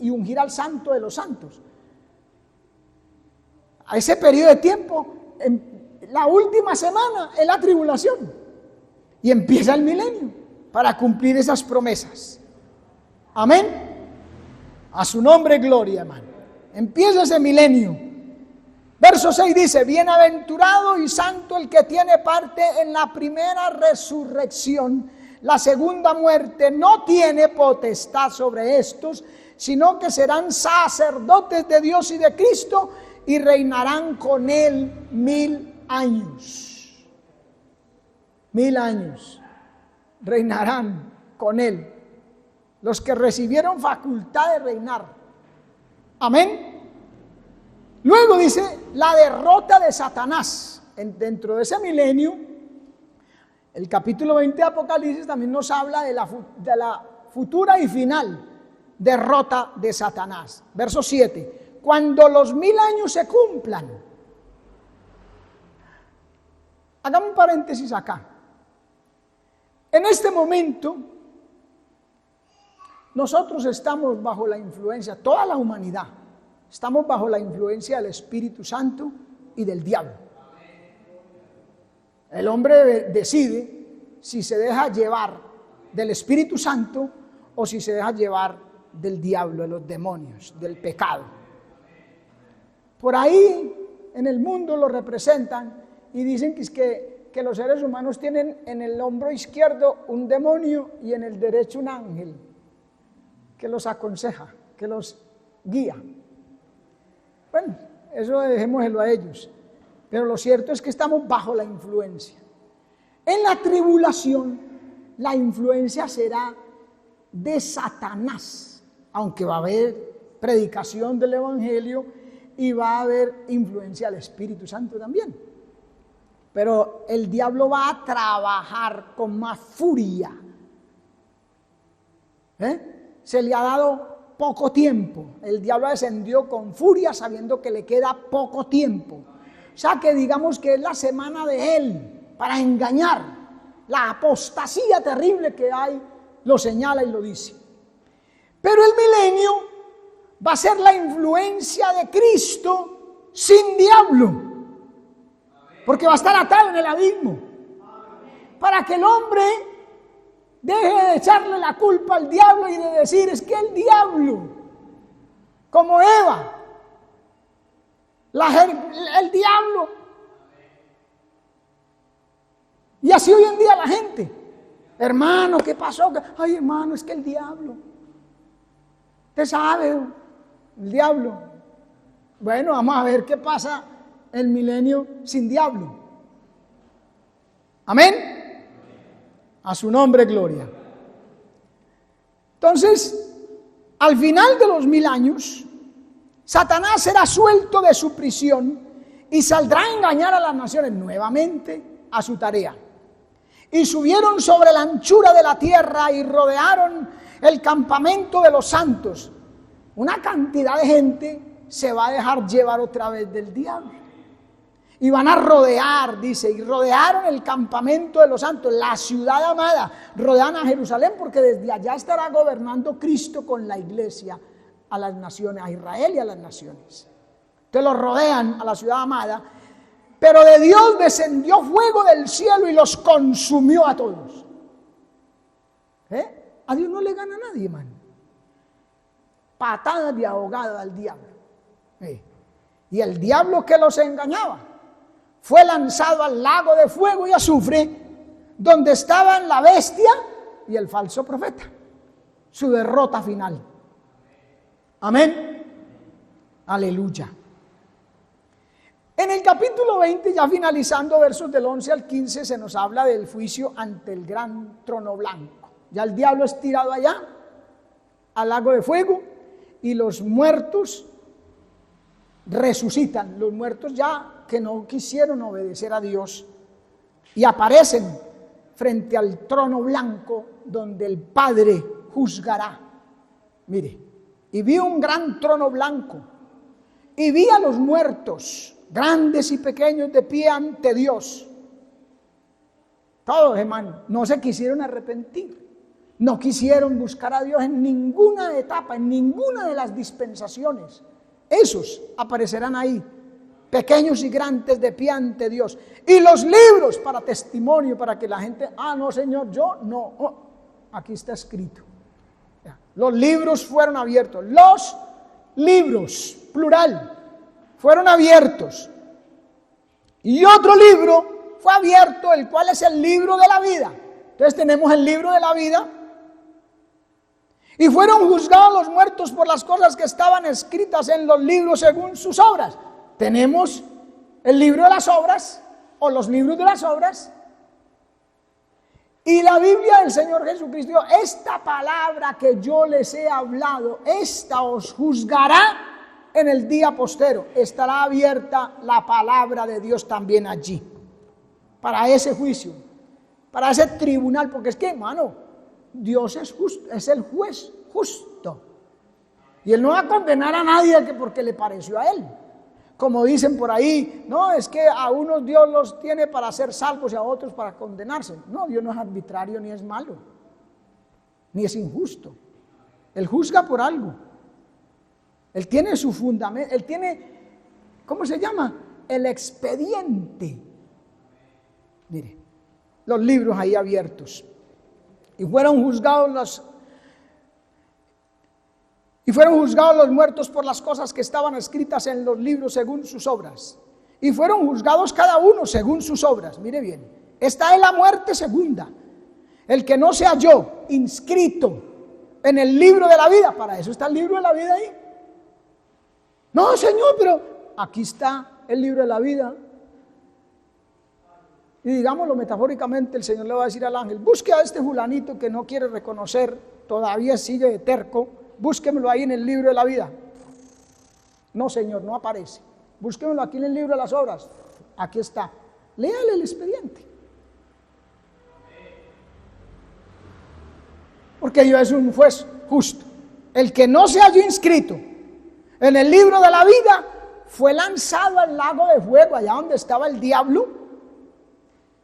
Speaker 1: y ungir al santo de los santos. A ese periodo de tiempo, la última semana es la tribulación. Y empieza el milenio para cumplir esas promesas. Amén. A su nombre gloria, hermano. Empieza ese milenio. Verso 6 dice: bienaventurado y santo el que tiene parte en la primera resurrección. La segunda muerte no tiene potestad sobre estos, sino que serán sacerdotes de Dios y de Cristo y reinarán con él 1000 años. 1000 años reinarán con él los que recibieron facultad de reinar. Amén. Luego dice la derrota de Satanás. Dentro de ese milenio, el capítulo 20 de Apocalipsis también nos habla de la futura y final derrota de Satanás. Verso 7: cuando los 1000 años se cumplan. Hagamos un paréntesis acá. En este momento, nosotros estamos bajo la influencia, toda la humanidad, estamos bajo la influencia del Espíritu Santo y del diablo. El hombre decide si se deja llevar del Espíritu Santo o si se deja llevar del diablo, de los demonios, del pecado. Por ahí en el mundo lo representan y dicen que los seres humanos tienen en el hombro izquierdo un demonio y en el derecho un ángel que los aconseja, que los guía. Bueno, eso dejémoslo a ellos. Pero lo cierto es que estamos bajo la influencia. En la tribulación, la influencia será de Satanás, aunque va a haber predicación del Evangelio y va a haber influencia del Espíritu Santo también. Pero el diablo va a trabajar con más furia. Se le ha dado poco tiempo. El diablo descendió con furia sabiendo que le queda poco tiempo. O sea que digamos que es la semana de él para engañar. La apostasía terrible que hay lo señala y lo dice. Pero el milenio va a ser la influencia de Cristo sin diablo. Porque va a estar atado en el abismo. Para que el hombre deje de echarle la culpa al diablo y de decir: es que el diablo, como Eva, el diablo. Y así hoy en día la gente: hermano, ¿qué pasó? Ay, hermano, es que el diablo. Usted sabe, el diablo. Bueno, vamos a ver qué pasa el milenio sin diablo. Amén. A su nombre gloria. Entonces, al final de los 1000 años, Satanás será suelto de su prisión y saldrá a engañar a las naciones nuevamente a su tarea. Y subieron sobre la anchura de la tierra y rodearon el campamento de los santos. Una cantidad de gente se va a dejar llevar otra vez del diablo. Y van a rodear, dice, y rodearon el campamento de los santos, la ciudad amada. Rodean a Jerusalén porque desde allá estará gobernando Cristo con la iglesia a las naciones, a Israel y a las naciones. Entonces los rodean a la ciudad amada, pero de Dios descendió fuego del cielo y los consumió a todos. A Dios no le gana a nadie, hermano. Patadas de ahogado al diablo. Y el diablo que los engañaba fue lanzado al lago de fuego y azufre, donde estaban la bestia y el falso profeta. Su derrota final. Amén. Aleluya. En el capítulo 20, ya finalizando versos del 11 al 15, se nos habla del juicio ante el gran trono blanco. Ya el diablo es tirado allá, al lago de fuego, y los muertos resucitan. Los muertos ya que no quisieron obedecer a Dios y aparecen frente al trono blanco donde el Padre juzgará. Mire, y vi un gran trono blanco y vi a los muertos, grandes y pequeños, de pie ante Dios. Todos, hermano, no se quisieron arrepentir, no quisieron buscar a Dios en ninguna etapa, en ninguna de las dispensaciones. Esos aparecerán ahí, pequeños y grandes, de pie ante Dios. Y los libros para testimonio, para que la gente, no Señor, yo no, aquí está escrito. Los libros fueron abiertos, los libros, plural, fueron abiertos. Y otro libro fue abierto, el cual es el libro de la vida. Entonces tenemos el libro de la vida. Y fueron juzgados los muertos por las cosas que estaban escritas en los libros según sus obras. Tenemos el libro de las obras, o los libros de las obras, y la Biblia del Señor Jesucristo. Esta palabra que yo les he hablado, esta os juzgará en el día postero. Estará abierta la palabra de Dios también allí, para ese juicio, para ese tribunal, porque es que, hermano, Dios es justo, es el juez justo. Y Él no va a condenar a nadie porque le pareció a Él. Como dicen por ahí, no, es que a unos Dios los tiene para ser salvos y a otros para condenarse. No, Dios no es arbitrario ni es malo, ni es injusto. Él juzga por algo. Él tiene su fundamento, Él tiene, ¿cómo se llama? El expediente. Mire, los libros ahí abiertos. Y fueron juzgados los muertos por las cosas que estaban escritas en los libros según sus obras. Y fueron juzgados cada uno según sus obras. Mire bien, esta es la muerte segunda. El que no se halló inscrito en el libro de la vida, para eso está el libro de la vida ahí. No, Señor, pero aquí está el libro de la vida. Y digámoslo metafóricamente, el Señor le va a decir al ángel: busque a este fulanito que no quiere reconocer, todavía sigue de terco, búsquemelo ahí en el libro de la vida. No, Señor, no aparece. Búsquemelo aquí en el libro de las obras. Aquí está. Léale el expediente. Porque Dios es un juez justo. El que no se halló inscrito en el libro de la vida fue lanzado al lago de fuego, allá donde estaba el diablo,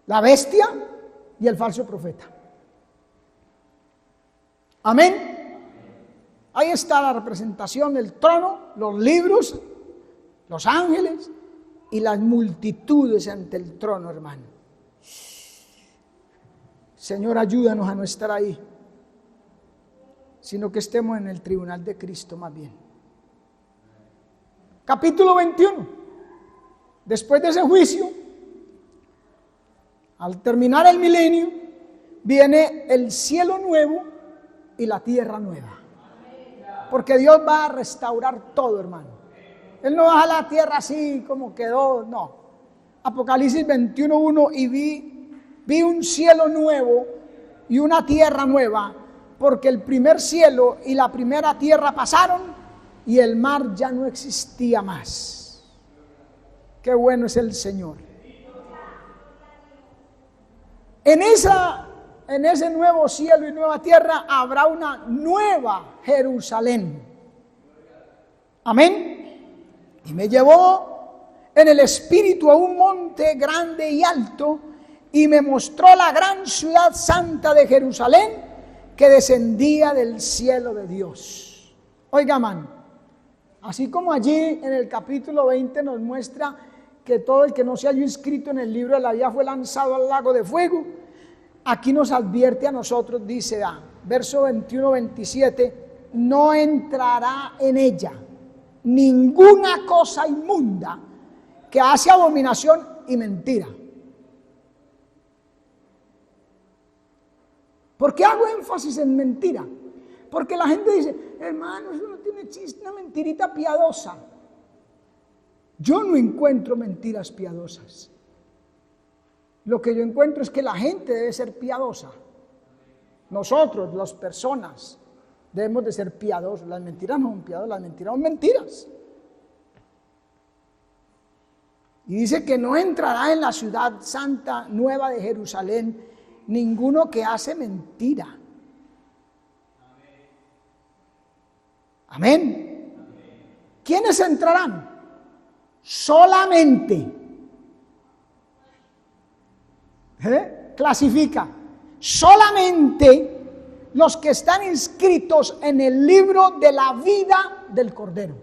Speaker 1: la bestia y el falso profeta. Amén. Ahí está la representación del trono, los libros, los ángeles y las multitudes ante el trono, hermano. Señor, ayúdanos a no estar ahí, sino que estemos en el tribunal de Cristo más bien. Capítulo 21. Después de ese juicio, al terminar el milenio, viene el cielo nuevo y la tierra nueva. Porque Dios va a restaurar todo, hermano. Él no deja la tierra así como quedó, no. Apocalipsis 21:1, y vi un cielo nuevo y una tierra nueva, porque el primer cielo y la primera tierra pasaron y el mar ya no existía más. Qué bueno es el Señor. En ese nuevo cielo y nueva tierra habrá una nueva Jerusalén. Amén. Y me llevó en el espíritu a un monte grande y alto, y me mostró la gran ciudad santa de Jerusalén, que descendía del cielo de Dios. Oiga, man, así como allí en el capítulo 20 nos muestra que todo el que no se haya inscrito en el libro de la vida fue lanzado al lago de fuego, aquí nos advierte a nosotros, dice, verso 21-27, no entrará en ella ninguna cosa inmunda que hace abominación y mentira. ¿Por qué hago énfasis en mentira? Porque la gente dice, hermano, eso no tiene chiste, una mentirita piadosa. Yo no encuentro mentiras piadosas. Lo que yo encuentro es que la gente debe ser piadosa. Nosotros, las personas, debemos de ser piadosos. Las mentiras no son piadosas, las mentiras son mentiras. Y dice que no entrará en la ciudad santa nueva de Jerusalén ninguno que hace mentira. Amén. ¿Quiénes entrarán? Solamente. Clasifica. Solamente los que están inscritos en el libro de la vida del Cordero.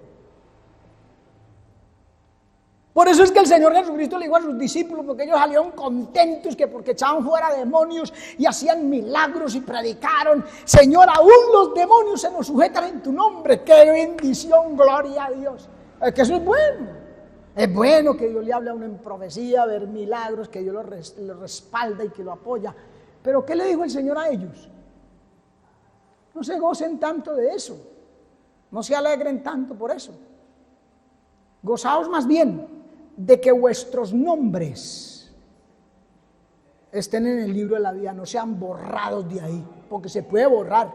Speaker 1: Por eso es que el Señor Jesucristo le dijo a sus discípulos, porque ellos salieron contentos, que porque echaban fuera demonios y hacían milagros y predicaron, Señor, aún los demonios se nos sujetan en tu nombre. ¡Qué bendición! ¡Gloria a Dios! Es que eso es bueno. Es bueno que Dios le hable a uno en profecía, ver milagros, que Dios lo respalda y que lo apoya. Pero ¿qué le dijo el Señor a ellos? No se gocen tanto de eso, no se alegren tanto por eso. Gozaos más bien de que vuestros nombres estén en el libro de la vida, no sean borrados de ahí, porque se puede borrar.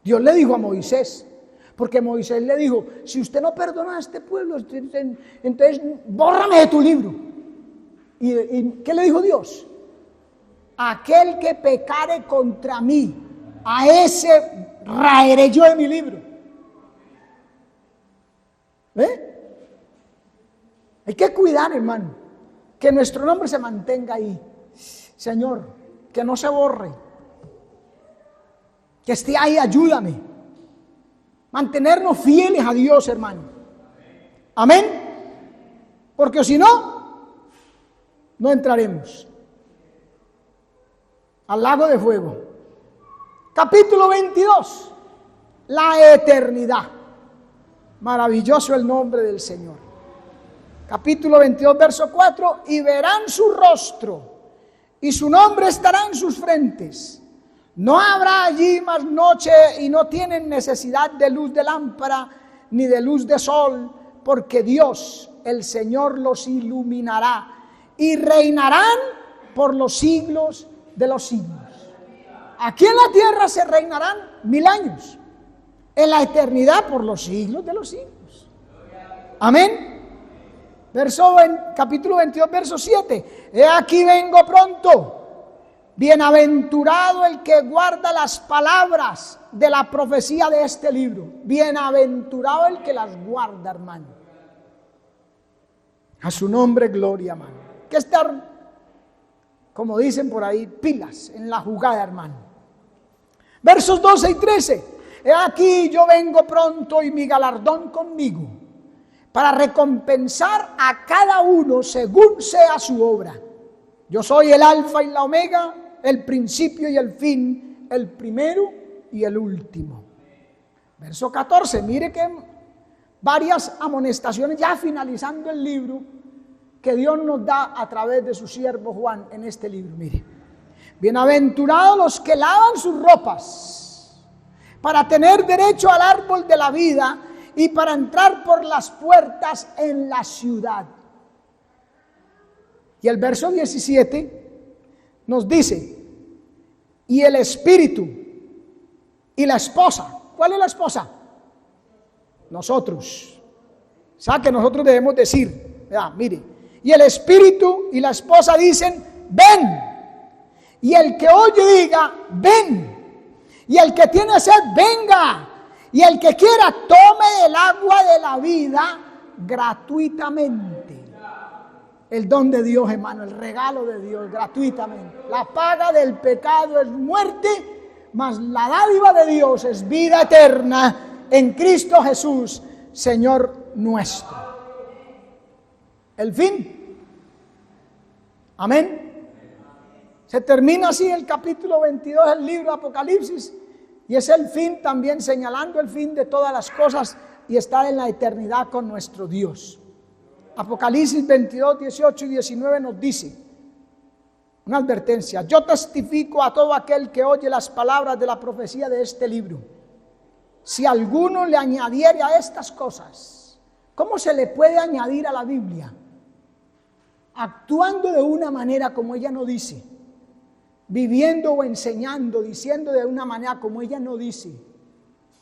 Speaker 1: Dios le dijo a Moisés, porque Moisés le dijo, si usted no perdona a este pueblo, entonces bórrame de tu libro. ¿Y qué le dijo Dios? Aquel que pecare contra mí, a ese raeré yo de mi libro. Hay que cuidar, hermano, que nuestro nombre se mantenga ahí. Señor, que no se borre, que esté ahí, ayúdame. Mantenernos fieles a Dios, hermano. Amén. Porque si no, no entraremos al lago de fuego. Capítulo 22, la eternidad. Maravilloso el nombre del Señor. Capítulo 22, verso 4, y verán su rostro, y su nombre estará en sus frentes. No habrá allí más noche, y no tienen necesidad de luz de lámpara, ni de luz de sol, porque Dios, el Señor, los iluminará, y reinarán por los siglos de los siglos. Aquí en la tierra se reinarán 1000 años. En la eternidad por los siglos de los siglos. Amén. Capítulo 22, verso 7. He aquí vengo pronto. Bienaventurado el que guarda las palabras de la profecía de este libro. Bienaventurado el que las guarda, hermano. A su nombre, gloria, hermano. Hay que estar, como dicen por ahí, pilas en la jugada, hermano. Versos 12 y 13. He aquí yo vengo pronto y mi galardón conmigo, para recompensar a cada uno según sea su obra. Yo soy el alfa y la omega, el principio y el fin, el primero y el último. Verso 14, mire que varias amonestaciones ya finalizando el libro que Dios nos da a través de su siervo Juan en este libro. Mire, bienaventurados los que lavan sus ropas, para tener derecho al árbol de la vida y para entrar por las puertas en la ciudad. Y el verso 17 nos dice, y el espíritu y la esposa. ¿Cuál es la esposa? Nosotros. O sea que nosotros debemos decir, mire, y el espíritu y la esposa dicen, ven. Y el que oye diga, ven. Y el que tiene sed, venga. Y el que quiera tome del agua de la vida gratuitamente. El don de Dios, hermano, el regalo de Dios gratuitamente. La paga del pecado es muerte, mas la dádiva de Dios es vida eterna en Cristo Jesús, Señor nuestro. El fin. Amén. Se termina así el capítulo 22 del libro de Apocalipsis, y es el fin también, señalando el fin de todas las cosas, y estar en la eternidad con nuestro Dios. Apocalipsis 22, 18 y 19 nos dice una advertencia: yo testifico a todo aquel que oye las palabras de la profecía de este libro. Si alguno le añadiere a estas cosas, ¿cómo se le puede añadir a la Biblia? Actuando de una manera como ella no dice, viviendo o enseñando, diciendo de una manera como ella no dice,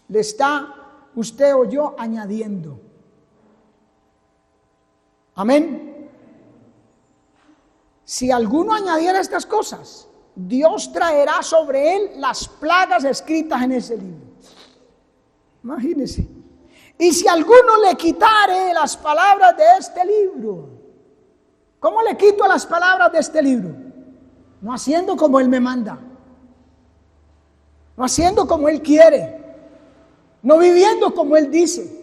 Speaker 1: le está usted o yo añadiendo. Amén. Si alguno añadiera estas cosas, Dios traerá sobre él las plagas escritas en ese libro. Imagínese. Y si alguno le quitare las palabras de este libro, ¿cómo le quito las palabras de este libro? No haciendo como él me manda, no haciendo como él quiere, no viviendo como él dice.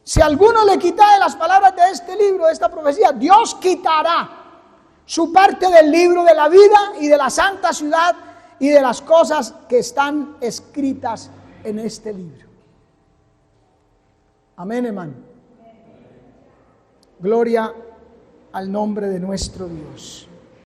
Speaker 1: Si alguno le quitare las palabras de este libro, de esta profecía, Dios quitará su parte del libro de la vida y de la santa ciudad y de las cosas que están escritas en este libro. Amén, hermano. Gloria al nombre de nuestro Dios.